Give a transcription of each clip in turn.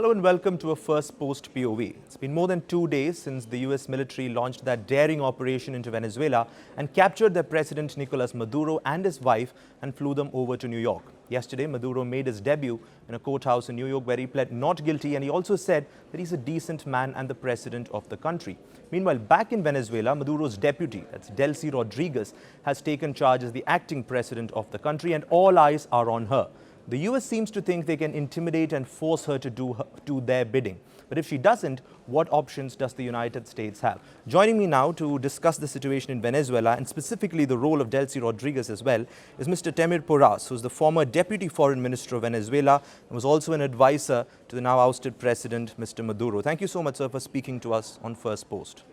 Hello and welcome to a Firstpost POV. It's been more than 2 days since the US military launched that daring operation into Venezuela and captured their president Nicolas Maduro and his wife and flew them over to New York. Yesterday, Maduro made his debut in a courthouse in New York where he pled not guilty, and he also said that he's a decent man and the president of the country. Meanwhile, back in Venezuela, Maduro's deputy, that's Delcy Rodriguez, has taken charge as the acting president of the country, and all eyes are on her. The US seems to think they can intimidate and force her to do their bidding. But if she doesn't, what options does the United States have? Joining me now to discuss the situation in Venezuela and specifically the role of Delcy Rodriguez as well is Mr. Temir Porras, who's the former Deputy Foreign Minister of Venezuela and was also an advisor to the now ousted President, Mr. Maduro. Thank you so much, sir, for speaking to us on Firstpost.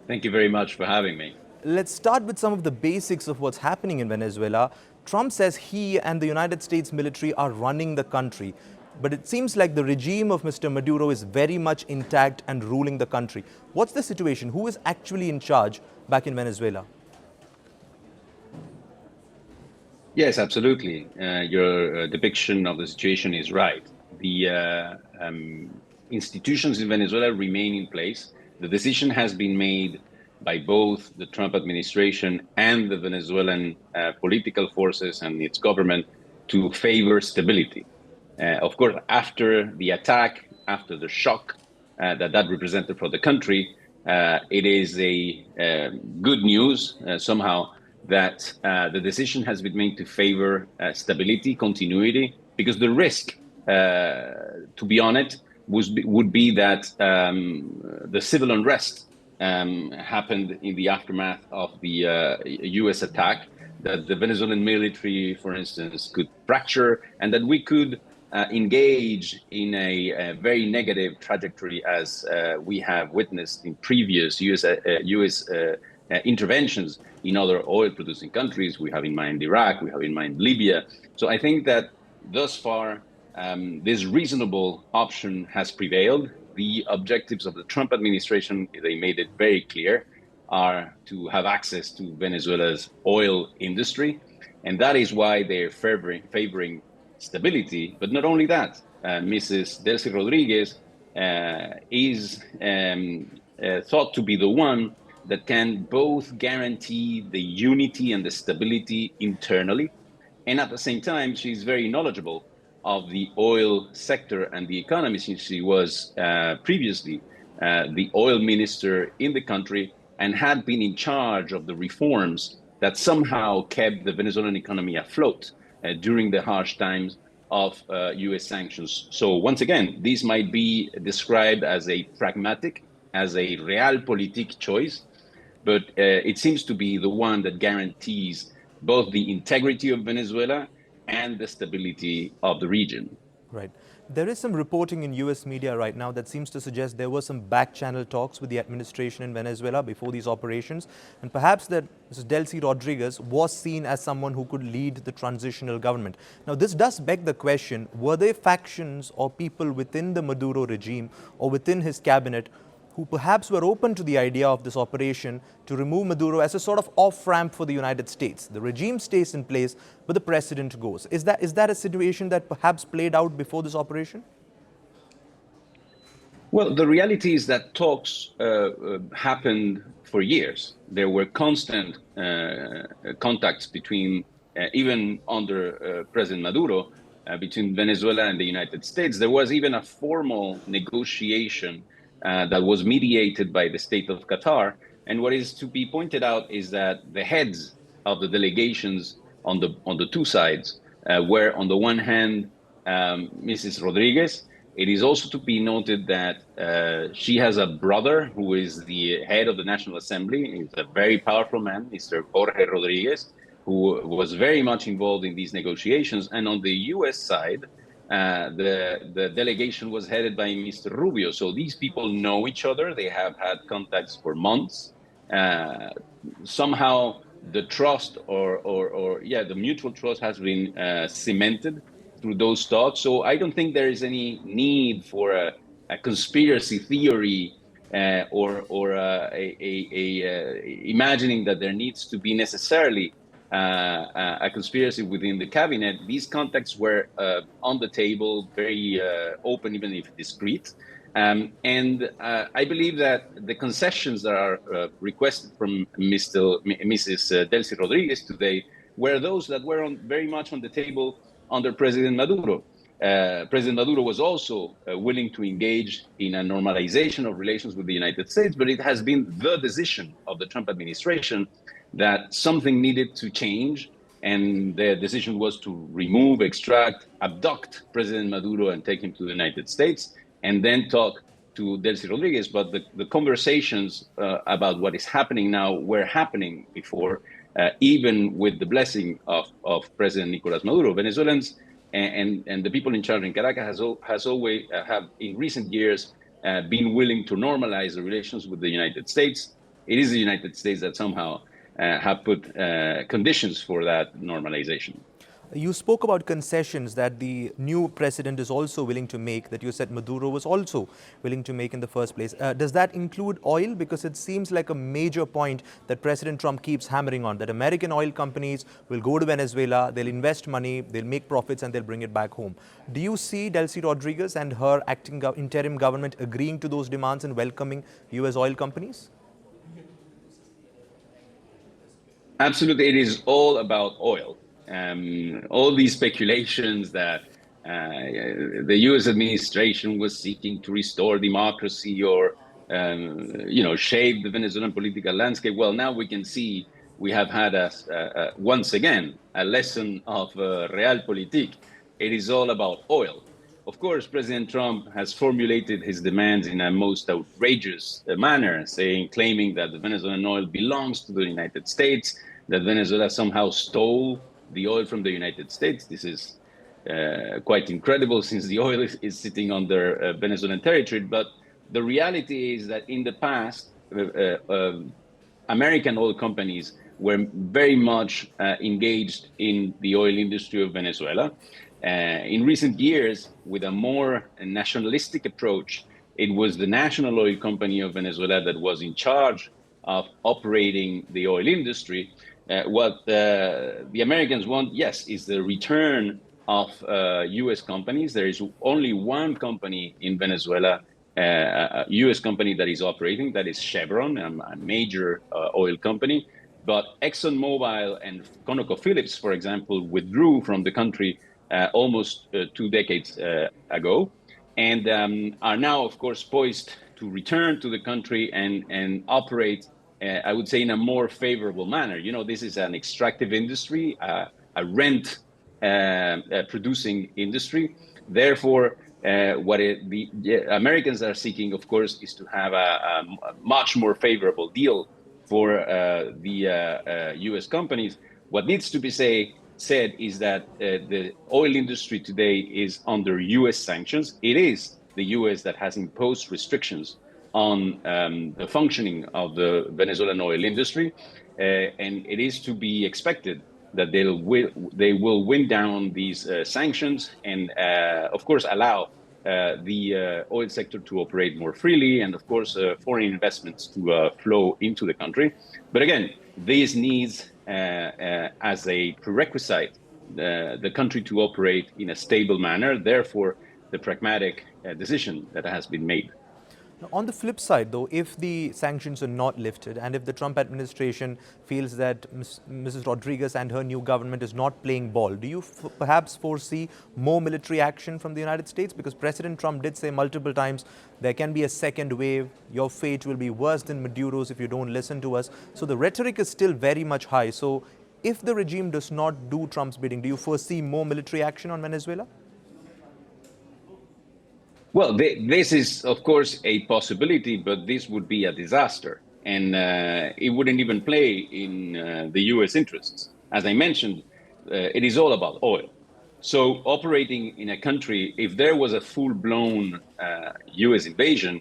Thank you very much for having me. Let's start with some of the basics of what's happening in Venezuela. Trump says he and the United States military are running the country, but it seems like the regime of Mr. Maduro is very much intact and ruling the country. What's the situation? Who is actually in charge back in Venezuela? Yes, absolutely. Your depiction of the situation is right. The institutions in Venezuela remain in place. The decision has been made by both the Trump administration and the Venezuelan political forces and its government to favor stability. Of course, after the attack, after the shock that represented for the country, it is a good news somehow that the decision has been made to favor stability, continuity, because the risk, to be honest, would be that the civil unrest happened in the aftermath of the US attack, that the Venezuelan military, for instance, could fracture, and that we could engage in a very negative trajectory as we have witnessed in previous US interventions in other oil-producing countries. We have in mind Iraq, we have in mind Libya. So I think that thus far, this reasonable option has prevailed. The objectives of the Trump administration, they made it very clear, are to have access to Venezuela's oil industry. And that is why they're favoring stability. But not only that, Mrs. Delcy Rodriguez is thought to be the one that can both guarantee the unity and the stability internally. And at the same time, she's very knowledgeable of the oil sector and the economy, since she was previously the oil minister in the country and had been in charge of the reforms that somehow kept the Venezuelan economy afloat during the harsh times of US sanctions. So once again, this might be described as a pragmatic, as a realpolitik choice, but it seems to be the one that guarantees both the integrity of Venezuela and the stability of the region. Right. There is some reporting in US media right now that seems to suggest there were some back-channel talks with the administration in Venezuela before these operations, and perhaps that Mrs. Delcy Rodriguez was seen as someone who could lead the transitional government. Now, this does beg the question, were there factions or people within the Maduro regime or within his cabinet who perhaps were open to the idea of this operation to remove Maduro as a sort of off-ramp for the United States? The regime stays in place, but the president goes. Is that a situation that perhaps played out before this operation? Well, the reality is that talks happened for years. There were constant contacts between, even under President Maduro, between Venezuela and the United States. There was even a formal negotiation that was mediated by the state of Qatar. And what is to be pointed out is that the heads of the delegations on the two sides were, on the one hand, Mrs. Rodriguez. It is also to be noted that she has a brother who is the head of the National Assembly. He's a very powerful man, Mr. Jorge Rodriguez, who was very much involved in these negotiations. And on the US side, the delegation was headed by Mr. Rubio. So these people know each other. They have had contacts for months. Somehow the trust the mutual trust has been cemented through those talks. So I don't think there is any need for a conspiracy theory or imagining that there needs to be necessarily a conspiracy within the cabinet. These contacts were on the table, very open, even if discreet. I believe that the concessions that are requested from Mrs. Delcy Rodriguez today were those that were very much on the table under President Maduro. President Maduro was also willing to engage in a normalization of relations with the United States, but it has been the decision of the Trump administration that something needed to change, and the decision was to remove, extract, abduct President Maduro and take him to the United States, and then talk to Delcy Rodriguez. But the conversations about what is happening now were happening before, even with the blessing of President Nicolas Maduro. Venezuelans and the people in charge in Caracas has always have in recent years been willing to normalize the relations with the United States. It is the United States that somehow have put conditions for that normalization. You spoke about concessions that the new president is also willing to make, that you said Maduro was also willing to make in the first place. Does that include oil? Because it seems like a major point that President Trump keeps hammering on, that American oil companies will go to Venezuela, they'll invest money, they'll make profits, and they'll bring it back home. Do you see Delcy Rodriguez and her acting interim government agreeing to those demands and welcoming U.S. oil companies? Absolutely. It is all about oil. All these speculations that the U.S. administration was seeking to restore democracy or, shape the Venezuelan political landscape. Well, now we can see we have had, once again, a lesson of realpolitik. It is all about oil. Of course, President Trump has formulated his demands in a most outrageous manner, claiming that the Venezuelan oil belongs to the United States, that Venezuela somehow stole the oil from the United States. This is quite incredible, since the oil is sitting under Venezuelan territory. But the reality is that in the past, American oil companies were very much engaged in the oil industry of Venezuela. In recent years, with a more nationalistic approach, it was the national oil company of Venezuela that was in charge of operating the oil industry. What the Americans want, yes, is the return of U.S. companies. There is only one company in Venezuela, a U.S. company that is operating, that is Chevron, a major oil company. But ExxonMobil and ConocoPhillips, for example, withdrew from the country almost 2 decades ago, and are now, of course, poised to return to the country and operate, I would say, in a more favorable manner. You know, this is an extractive industry, a rent producing industry. Therefore, what the Americans are seeking, of course, is to have a much more favorable deal for the U.S. companies. What needs to be said is that the oil industry today is under U.S. sanctions. It is the U.S. that has imposed restrictions on the functioning of the Venezuelan oil industry, and it is to be expected that they will wind down these sanctions and, of course, allow the oil sector to operate more freely, and, of course, foreign investments to flow into the country. But again, this needs, as a prerequisite, the country to operate in a stable manner. Therefore, the pragmatic decision that has been made. On the flip side, though, if the sanctions are not lifted and if the Trump administration feels that Mrs. Rodriguez and her new government is not playing ball, do you perhaps foresee more military action from the United States? Because President Trump did say multiple times there can be a second wave, your fate will be worse than Maduro's if you don't listen to us. So the rhetoric is still very much high. So if the regime does not do Trump's bidding, do you foresee more military action on Venezuela? Well, this is, of course, a possibility, but this would be a disaster. And it wouldn't even play in the U.S. interests. As I mentioned, it is all about oil. So operating in a country, if there was a full-blown U.S. invasion,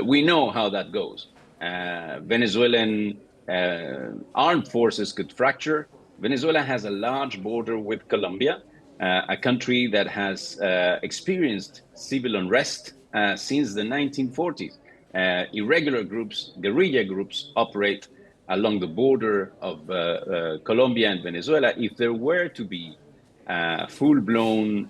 we know how that goes. Venezuelan armed forces could fracture. Venezuela has a large border with Colombia, a country that has experienced civil unrest since the 1940s. Irregular groups, guerrilla groups, operate along the border of Colombia and Venezuela, if there were to be full-blown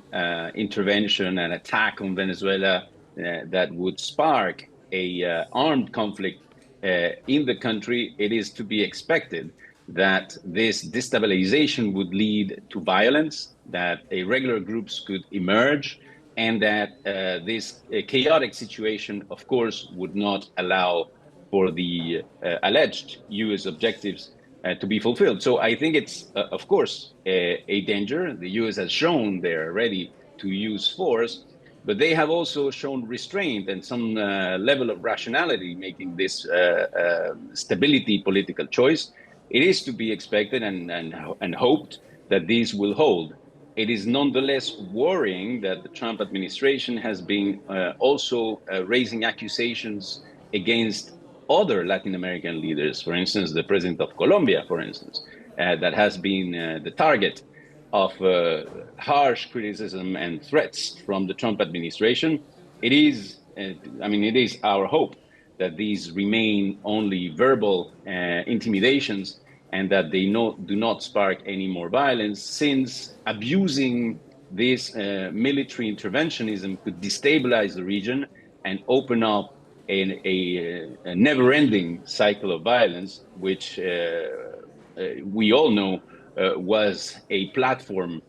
intervention and attack on Venezuela that would spark a armed conflict in the country, it is to be expected that this destabilization would lead to violence, that irregular groups could emerge, and that this chaotic situation, of course, would not allow for the alleged U.S. objectives to be fulfilled. So I think it's, of course, a danger. The U.S. has shown they're ready to use force, but they have also shown restraint and some level of rationality making this stability political choice. It is to be expected and hoped that these will hold. It is nonetheless worrying that the Trump administration has been also raising accusations against other Latin American leaders, for instance, the president of Colombia, for instance, that has been the target of harsh criticism and threats from the Trump administration. It is, it is our hope that these remain only verbal intimidations and that they do not spark any more violence, since abusing this military interventionism could destabilize the region and open up a never-ending cycle of violence, which we all know was a platform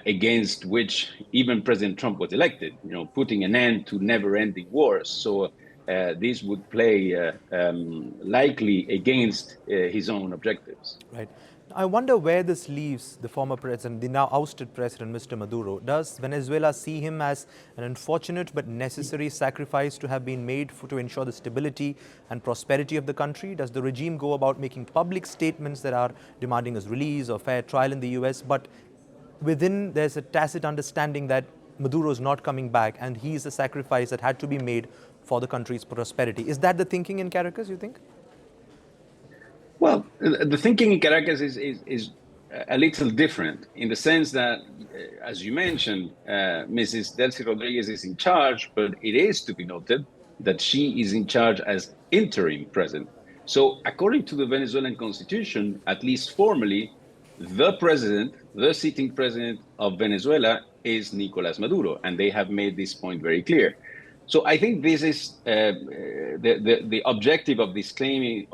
against which even President Trump was elected, putting an end to never-ending wars. So this would play likely against his own objectives. Right. I wonder where this leaves the former president, the now ousted president, Mr. Maduro. Does Venezuela see him as an unfortunate but necessary sacrifice to have been made to ensure the stability and prosperity of the country? Does the regime go about making public statements that are demanding his release or fair trial in the US, but within there's a tacit understanding that Maduro is not coming back and he's a sacrifice that had to be made for the country's prosperity? Is that the thinking in Caracas, you think? Well, the thinking in Caracas is a little different in the sense that, as you mentioned, Mrs. Delcy Rodriguez is in charge, but it is to be noted that she is in charge as interim president. So according to the Venezuelan constitution, at least formally, the president, the sitting president of Venezuela is Nicolas Maduro, and they have made this point very clear. So I think this is the objective of this claim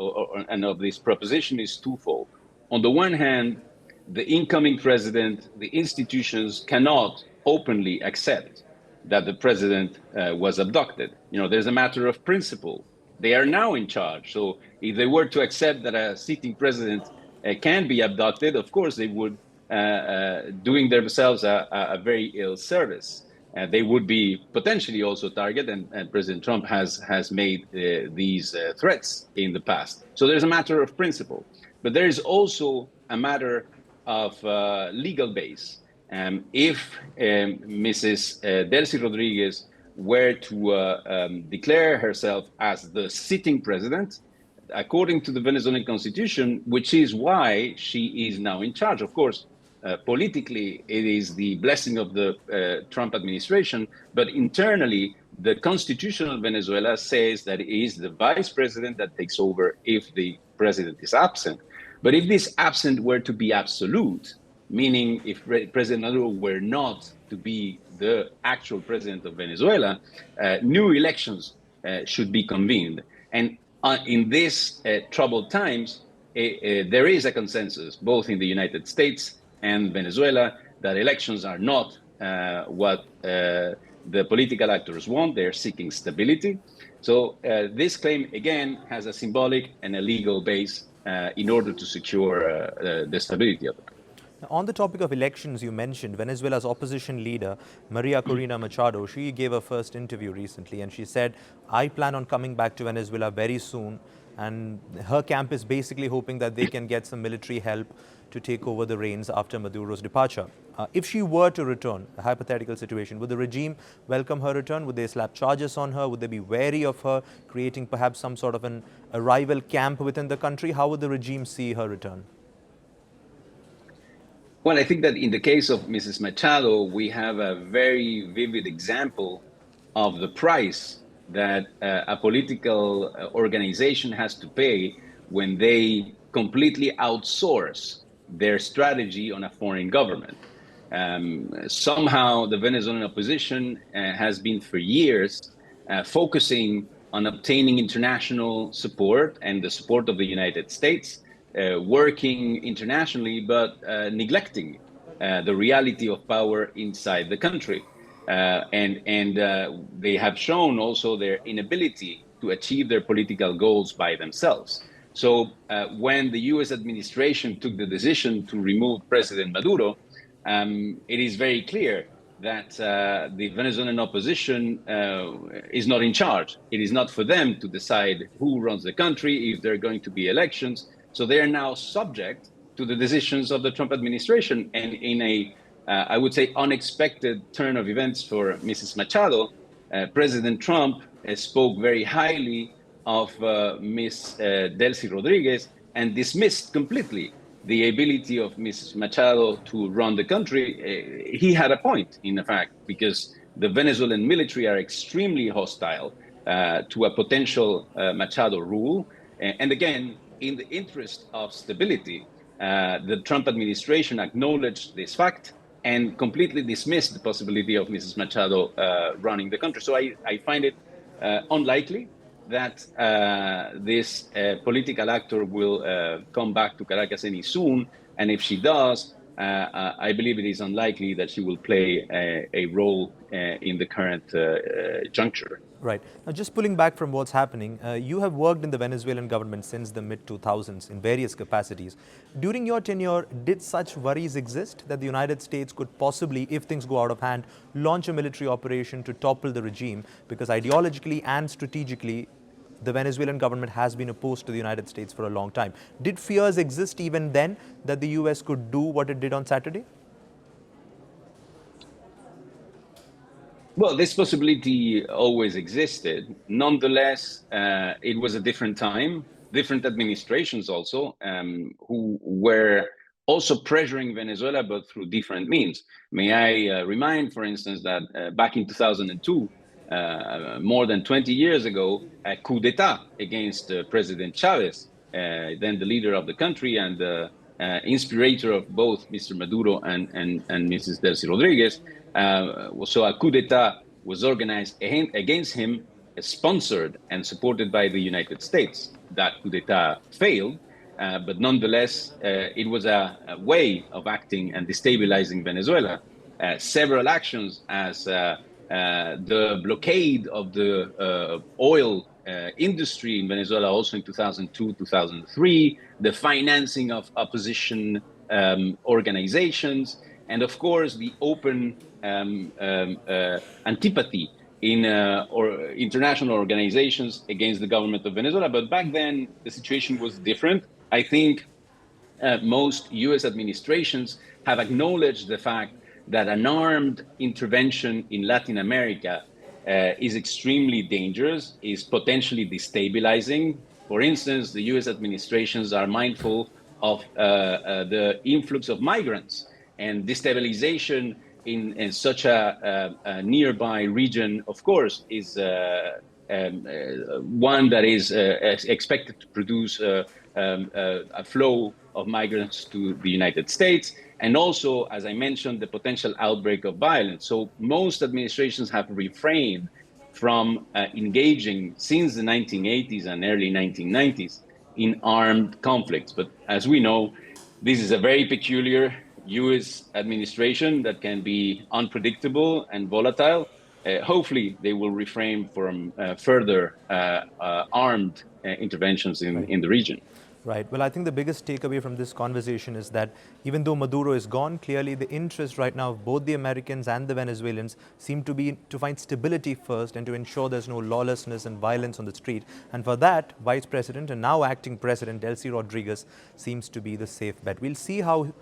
and of this proposition is twofold. On the one hand, the incoming president, the institutions cannot openly accept that the president was abducted. There's a matter of principle. They are now in charge. So if they were to accept that a sitting president can be abducted, of course they would doing themselves a very ill service. They would be potentially also targeted, and President Trump has made these threats in the past. So there's a matter of principle, but there is also a matter of legal base. If Mrs. Delcy Rodriguez were to declare herself as the sitting president, according to the Venezuelan constitution, which is why she is now in charge, of course, politically, it is the blessing of the Trump administration, but internally, the constitution of Venezuela says that it is the vice president that takes over if the president is absent. But if this absent were to be absolute, meaning if President Maduro were not to be the actual president of Venezuela, new elections should be convened. And in these troubled times, there is a consensus, both in the United States and Venezuela, that elections are not what the political actors want. They're seeking stability. So this claim, again, has a symbolic and a legal base in order to secure the stability of the country. On the topic of elections, you mentioned Venezuela's opposition leader, Maria Corina Machado. She gave her first interview recently and she said, I plan on coming back to Venezuela very soon. And her camp is basically hoping that they can get some military help to take over the reins after Maduro's departure. If she were to return, a hypothetical situation, would the regime welcome her return? Would they slap charges on her? Would they be wary of her, creating perhaps some sort of a rival camp within the country? How would the regime see her return? Well, I think that in the case of Mrs. Machado, we have a very vivid example of the price that a political organization has to pay when they completely outsource their strategy on a foreign government. Somehow the Venezuelan opposition has been for years focusing on obtaining international support and the support of the United States, working internationally, but neglecting the reality of power inside the country. And they have shown also their inability to achieve their political goals by themselves. So when the US administration took the decision to remove President Maduro, it is very clear that the Venezuelan opposition is not in charge. It is not for them to decide who runs the country, if there are going to be elections. So they are now subject to the decisions of the Trump administration. And in a, I would say, unexpected turn of events for Mrs. Machado, President Trump spoke very highly of Ms. Delcy Rodriguez and dismissed completely the ability of Ms. Machado to run the country. He had a point, in fact, because the Venezuelan military are extremely hostile to a potential Machado rule. And again, in the interest of stability, the Trump administration acknowledged this fact and completely dismissed the possibility of Mrs. Machado running the country. So I find it unlikely that this political actor will come back to Caracas any soon. And if she does, I believe it is unlikely that she will play a role in the current juncture. Right. Now, just pulling back from what's happening, you have worked in the Venezuelan government since the mid-2000s in various capacities. During your tenure, did such worries exist that the United States could possibly, if things go out of hand, launch a military operation to topple the regime? Because ideologically and strategically, the Venezuelan government has been opposed to the United States for a long time. Did fears exist even then that the US could do what it did on Saturday? Well, this possibility always existed. Nonetheless, it was a different time, different administrations also, who were also pressuring Venezuela, but through different means. May I remind, for instance, that back in 2002, more than 20 years ago, a coup d'etat against President Chavez, then the leader of the country and the inspirator of both Mr. Maduro and Mrs. Delcy Rodriguez. So a coup d'etat was organized against him, sponsored and supported by the United States. That coup d'etat failed, but nonetheless, it was a way of acting and destabilizing Venezuela. Several actions as the blockade of the oil industry in Venezuela also in 2002, 2003, the financing of opposition organizations, and of course the open antipathy in international organizations against the government of Venezuela. But back then the situation was different. I think most US administrations have acknowledged the fact that an armed intervention in Latin America is extremely dangerous, is potentially destabilizing. For instance, the US administrations are mindful of the influx of migrants, and destabilization in such a nearby region, of course, is one that is expected to produce a flow of migrants to the United States, and also, as I mentioned, the potential outbreak of violence. So most administrations have refrained from engaging since the 1980s and early 1990s in armed conflicts. But as we know, this is a very peculiar US administration that can be unpredictable and volatile. Hopefully, they will refrain from further armed interventions in the region. Right. Well, I think the biggest takeaway from this conversation is that even though Maduro is gone, clearly the interest right now of both the Americans and the Venezuelans seem to be to find stability first and to ensure there's no lawlessness and violence on the street. And for that, Vice President and now acting President Delcy Rodriguez seems to be the safe bet. We'll see how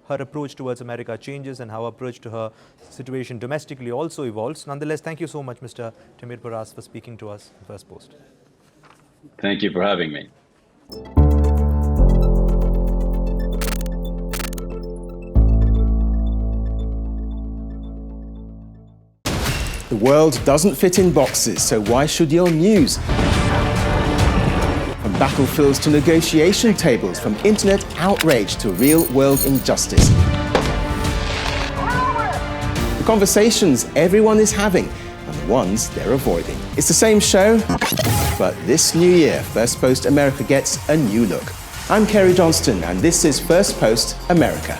her approach towards America changes and how approach to her situation domestically also evolves. Nonetheless, thank you so much, Mr. Temir Porras, for speaking to us in Firstpost. Thank you for having me. The world doesn't fit in boxes, so why should your news? From From battlefields to negotiation tables, from internet outrage to real-world injustice. The conversations everyone is having and the ones they're avoiding. It's the same show, but this new year, Firstpost America gets a new look. I'm Kerry Johnston, and this is Firstpost America.